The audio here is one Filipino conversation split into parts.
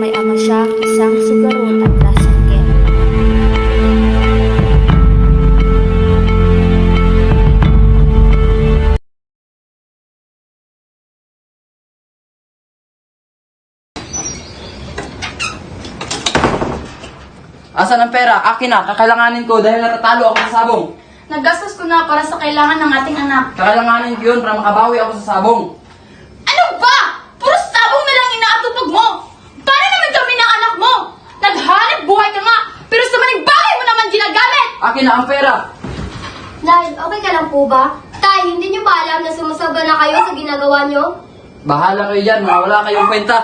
may ama siyang isang sugarol at lasangkit. Asan ang pera? Akin na, kakailanganin ko dahil natatalo ako sa sabong. Nagastos ko na para sa kailangan ng ating anak. Kakailanganin ko yun para makabawi ako sa sabong. Ano ba? Puro sabong na lang inaatupag mo! Paano naman kami ng anak mo? Naghanap buhay ka nga, pero sa maling bagay mo naman ginagamit! Akin na ang pera! Nay, okay ka lang po ba? Tay, hindi niyo ba alam na sumasobra na kayo sa ginagawa niyo? Bahala kayo dyan, mga wala kayong kwenta.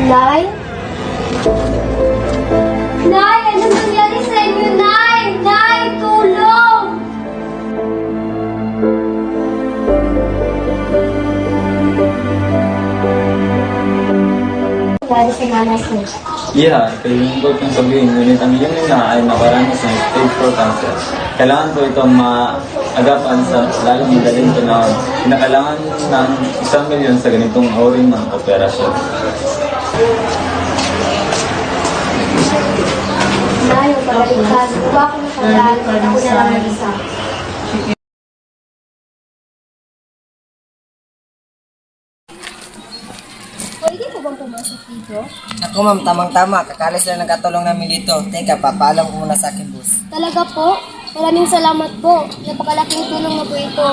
Nay? Nay, anong nangyari sa inyo, Nay? Nay, tulong! Nangyari sa nanay ko. Yeah, kailangan kong sabihin, ngunit ang iyong ina ay nakaranas ng stage 4 cancer. Kailangan ko itong maagapan sa lalong madaling panahon. Kinakailangan ng 1 milyon sa ganitong uri ng operasyon. Nay, ang pagaligtas. Huwag ako nakadaan. Ako na lang mag-isa. Pwede po bang pumasok dito? Ako ma'am, tamang-tama. Kakalis lang nagkatulong namin dito. Teka, papaalam ko muna sa akin, boss. Talaga po? Maraming salamat po. Napakalaking tulong na po ito.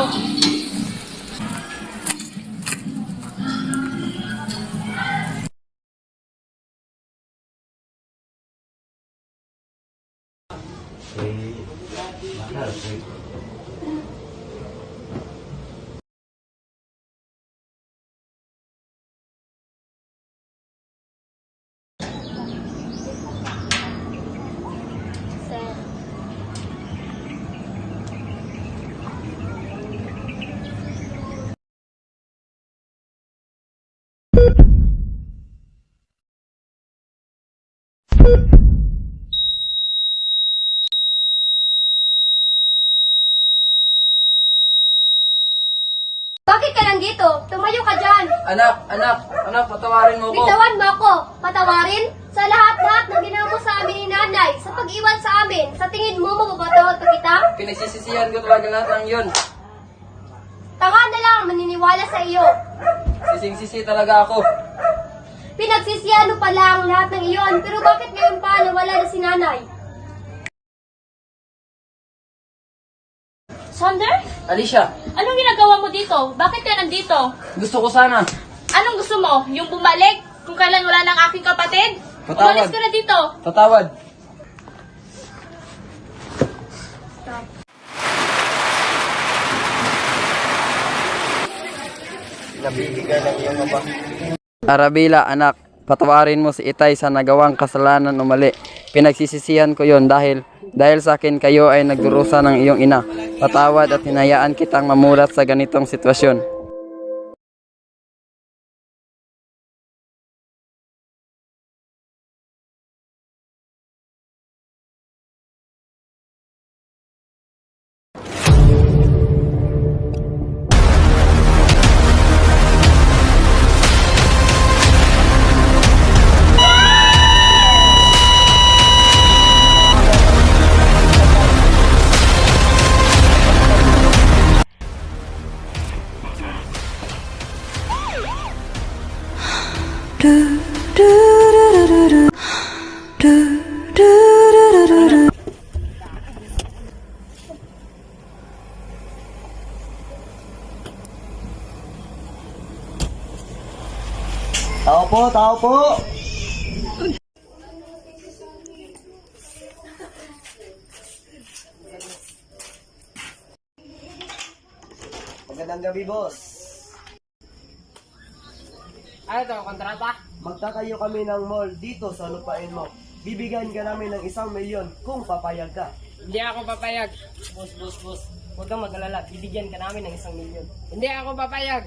Bakit ka nandito? Tumayo ka dyan. Anak, patawarin mo ko. Bitawan mo ako. Patawarin? Sa lahat-lahat na ginawa mo sa amin ni nanay, sa pag-iwan sa amin, sa tingin mo, mapapatawad pa kita? Pinagsisisihan ko talaga lahat ng yun. Tanga na lang maniniwala sa iyo. Sising-sisi talaga ako. Pinagsisihan mo pala ang lahat ng iyon, pero bakit ngayon pa nawala na si nanay? Sander? Alicia, Anong ginagawa mo dito? Bakit ka nandito? gusto ko sana. Anong gusto mo? Yung bumalik? Kung kailan wala ng aking kapatid? Patawad. Umalis ka na dito. Patawad. Nabibigay ng iyong ama. Arabila, anak, patawarin mo si Itay sa nagawang kasalanan o mali. Pinagsisisihan ko yon dahil sa akin kayo ay nagdurusa ng iyong ina. Patawad at hinayaan kitang mamulat sa ganitong sitwasyon. Tao po! magandang gabi, boss. Ano to, kontrata? Magtatayo kami ng mall dito sa lupain mo. Bibigyan ka namin ng 1,000,000 kung papayag ka. Hindi ako papayag. Boss. Huwag kang mag-alala, bibigyan ka namin ng 1,000,000. Hindi ako papayag.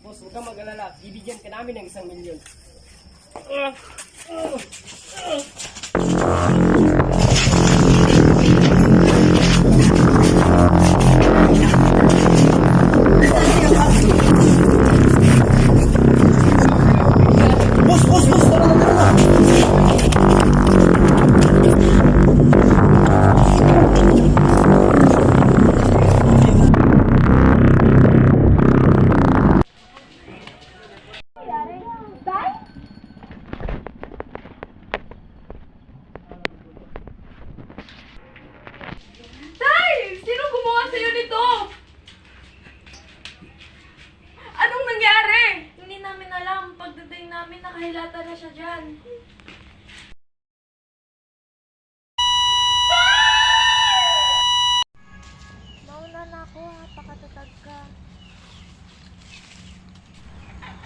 Boss, huwag kang mag-alala, bibigyan ka namin ng 1,000,000. Boss, tara na. Tay! Sino gumawa sa'yo nito? Anong nangyari? Hindi namin alam. Pagdating namin, nakahilata na siya dyan. Mauna na ako ha, pakatatag ka.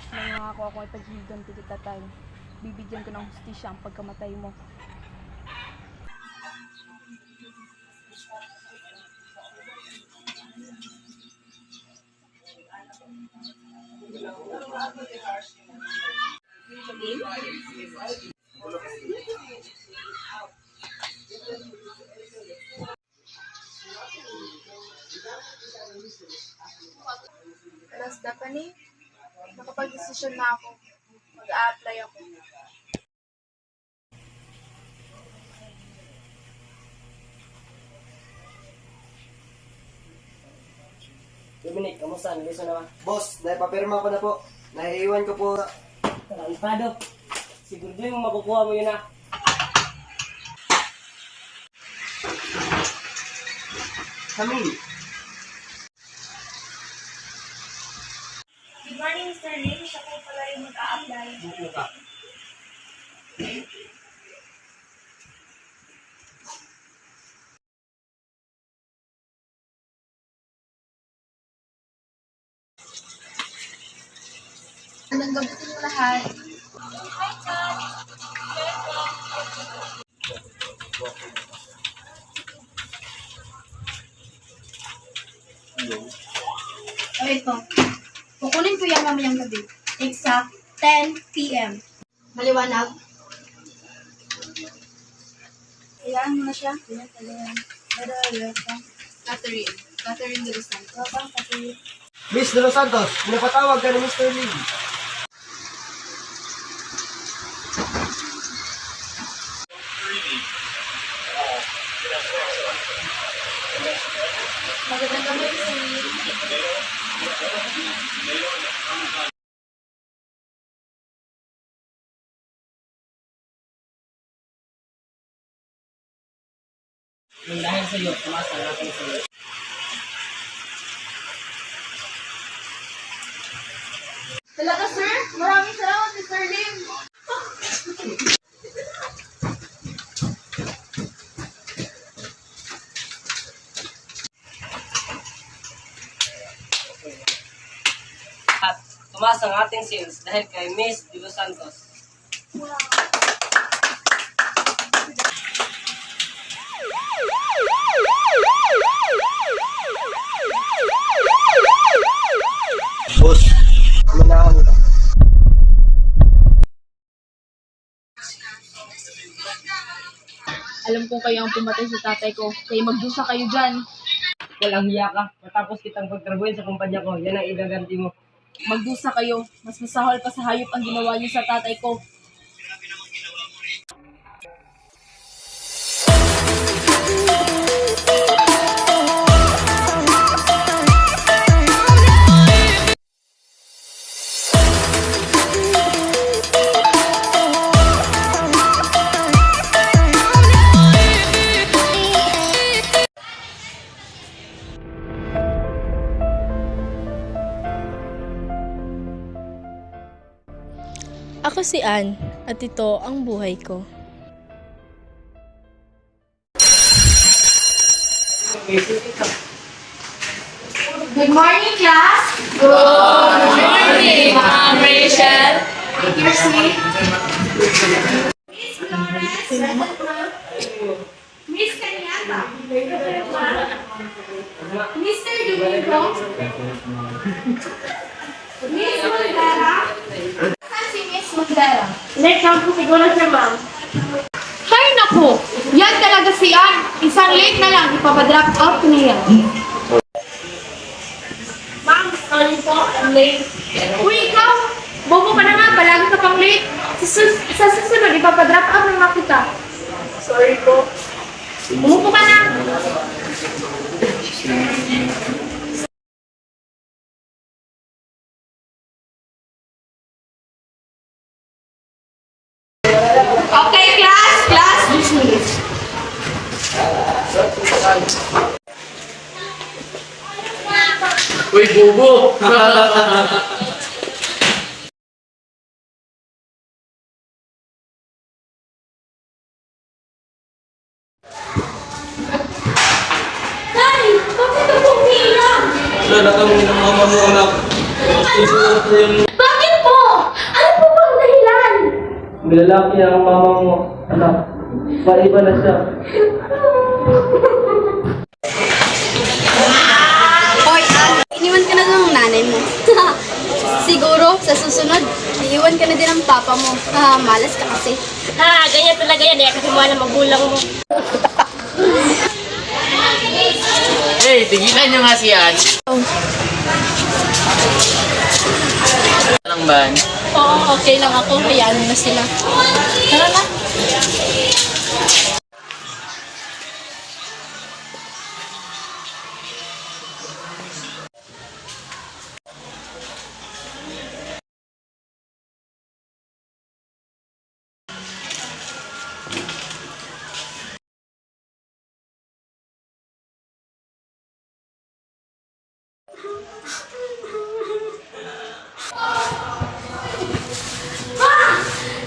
Nangangako ako ay paghiganti kita, Tay. Bibigyan ko ng hustisya ang pagkamatay mo. Alas Stephanie, nakapag-desisyon na ako. Mag-a-apply ako. Dominic, kamusta? Naliso na ba? Boss, naipapirma ko na po. Naiiwan ko po. Tarantado. Siguro mo makukuha mo yun ah. Kami. Good morning, Mr. Lim. Siya po pala yung mag-a-apply. Magandang gabi sa inyo lahat. O ito, kukunin ko yan mamayang gabi. Exact 10 p.m. Maliwanag? Kayaan mo na siya. Catherine. Catherine de los Santos. Catherine. Miss De Los Santos, pinapatawag ka ni Mr. Lee. Magandang gabi, Mr. Lim. Yung dahil sa iyo, tumasa natin sa iyo. Talaga, sir? Maraming salamat, Mr. Lim. At tumaas ang ating sales dahil kay Miss De Los Santos. Boss, umanahon ka. Alam kong kayo ang pumatay sa tatay ko, kaya magdusa kayo dyan. Walang hiya ka. Matapos kitang pagtrabuhin sa kumpanya ko, yan ang igaganti mo. Magdusa kayo, mas masahol pa sa hayop ang ginawa niyo sa tatay ko. Ako si Ann at ito ang buhay ko. Good morning, class! Good morning, Ma'am Rachel! Take your seat. Miss Flores, Miss Kanyata, Mr. Domingo, Miss Montera. Saan si Miss Montera? Next round po siguro siya, ma'am. Hay naku! Yan talaga si Ann. Isang late na lang, ipapadrop off niya. Ma'am, sorry po, I'm late. Uy, ikaw! Bobo ka na nga, palagi ka pang late. Sa susunod, ipapadrop off na nga kita. Sorry po. Umupo ka na! Okay, class! Class, dismiss. Uy, bubo! Tay, bakit ka pumilang? Wala kang mama mo, anak. Bakit po? Ano po bang dahilan? Lalaki ang mama mo, anak. Paiba na siya. Hoy, iniwan ka na ng nanay mo. Siguro, sa susunod, iiwan ka na din ng papa mo. Malas ka kasi. Ganyan talaga yan eh, kasi mahal ang magulang mo. Hey, tigilan nyo nga si Ann. Lang ba? Oo, okay lang ako. Hayaan mo na sila. Tara na.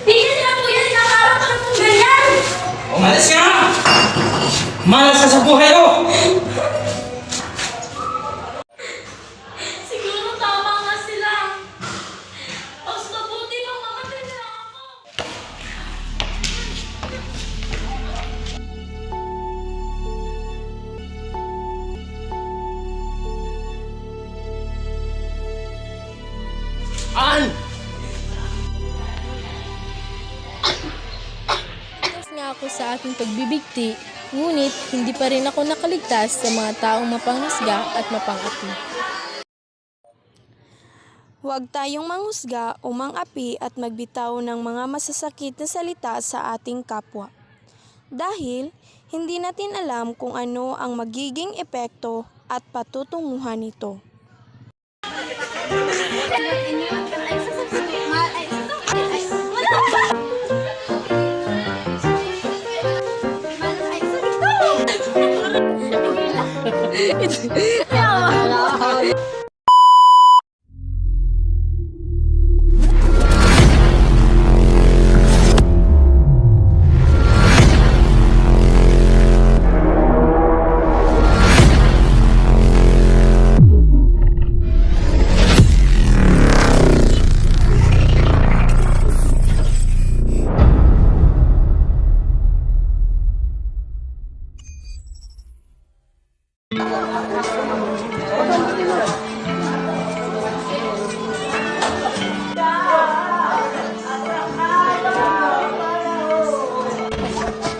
Tingnan nila po yan, nakaharap ka na pong ganyan! Umalis ka! Malas ka sa buhay ko! Siguro tama nga sila. Mas mabuti pang mamatay na ako. Ann! Ligtas nga ako sa aking pagbibigti, ngunit hindi pa rin ako nakaligtas sa mga taong mapanghusga at mapangapi. Huwag tayong manghusga o mangapi at magbitaw ng mga masasakit na salita sa ating kapwa. Dahil hindi natin alam kung ano ang magiging epekto at patutunguhan nito.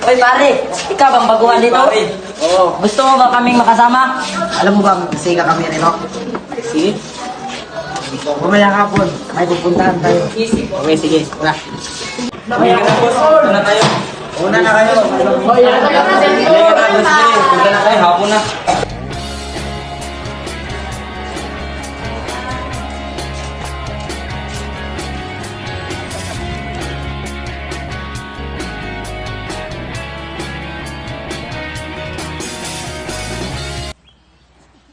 Hoy pare, ikaw bang baguhan dito? Oo. Gusto mo ba kaming makasama? Alam mo bang siga kami rin, no? Sige. Mamaya hapon, may pupuntahan tayo. Okay, sige. Wala. Mamaya na, boss. Una tayo. Una na kayo. Sige, punta na tayo. Hapon na.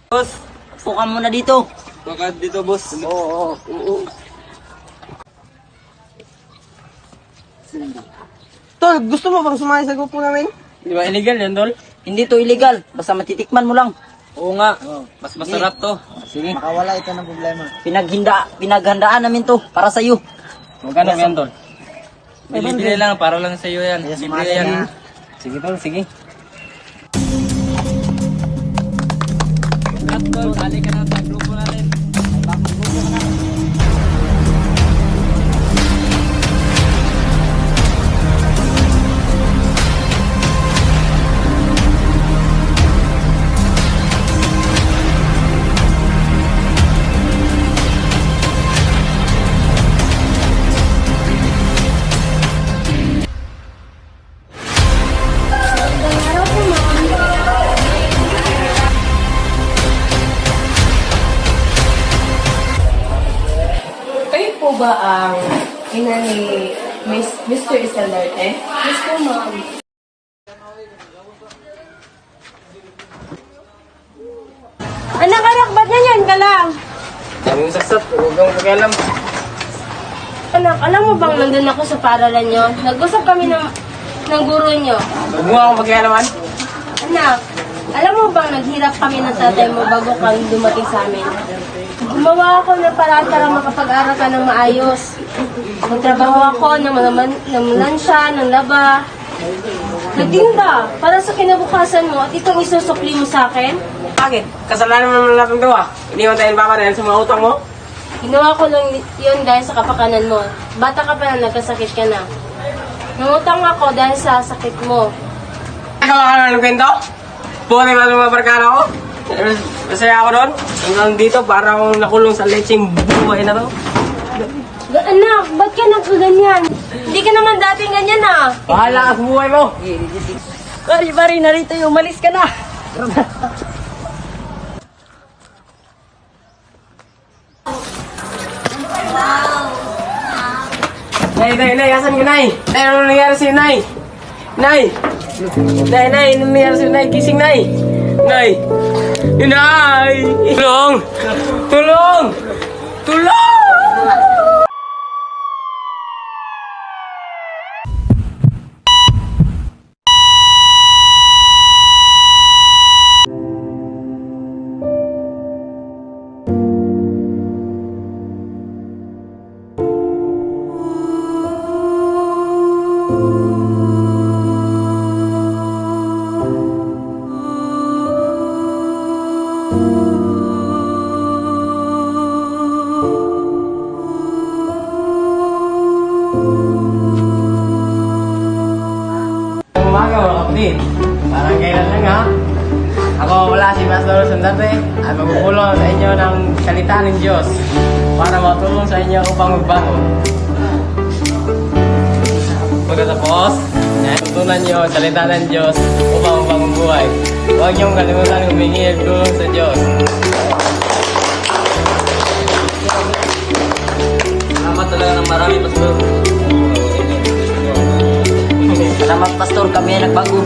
Boss, pukan mo na dito. Bakit dito, boss? Oo. Tol, gusto mo bang sumali sa grupo namin? Di ba illegal yan, Dol? Hindi to illegal. Basta matitikman mo lang. Oo nga. Mas masarap to. Sige. Makawala ito ng problema. Pinaghandaan namin to para sa iyo. Magkano yan, Tol? Bili lang, para lang sa iyo yan. Yes, Libre mahal yan. na. Sige, Tol, sige. Tol, sali ka na sa grupo natin. Kayo po ba ang ina ni Mr. Escalante? Yes po, ma'am. Anak, ba't ganyan ka lang? Dami yung saksat, huwag kang pakialam. Anak, alam mo bang nandun ako sa paralan nyo? Nag-usap kami ng guro nyo. Huwag mo akong pakialaman. Anak, alam mo bang naghirap kami ng tatay mo bago ka dumating sa amin? Gumawa ako ng paraan para makapag-aral ka ng maayos. Nagtrabaho ako ng mga ng lansya, ng laba. Nagtinda para sa kinabukasan mo at itong isusukli mo sa akin. Bakit? Kasalanan mo naman natin to ah. Iniwan tayo ng papa dahil sa mga utang mo. Ginawa ko lang yun dahil sa kapakanan mo. Bata ka pa na nagkasakit ka na. Nangutang ako dahil sa sakit mo. Ikaw ka ng kwento? Buti ka ng mga barkada ko? Masaya ako doon. Hanggang dito para akong nakulong sa lecheng buhay na to. Anak, ba't ka nagkaganyan? Hindi ka naman dating ganyan ah. Bahala ka sa buhay mo. Pari, narito yung umalis ka na. Nay, asan ka, Nay? Nay, ano nangyari sa'yo, Nay? Nay, ano nangyari sa'yo, Nay? Gising, Nay. Nay! Nay! Tulong! Tulong! Tulong! Umaga mga kapatid, parang kailan lang ha. Ako wala si Pastor Sandarte at magpupulong sa inyo ng salita ng Diyos para matulong sa inyo upang magbago. Pagkatapos, tutunan niyo ang salita ng Diyos upang magbagong buhay. Huwag niyong kalimutan humingi ng tulong sa Diyos. Salamat talaga ng marami, Pastor. Salamat, Pastor. Kami ay nagbago.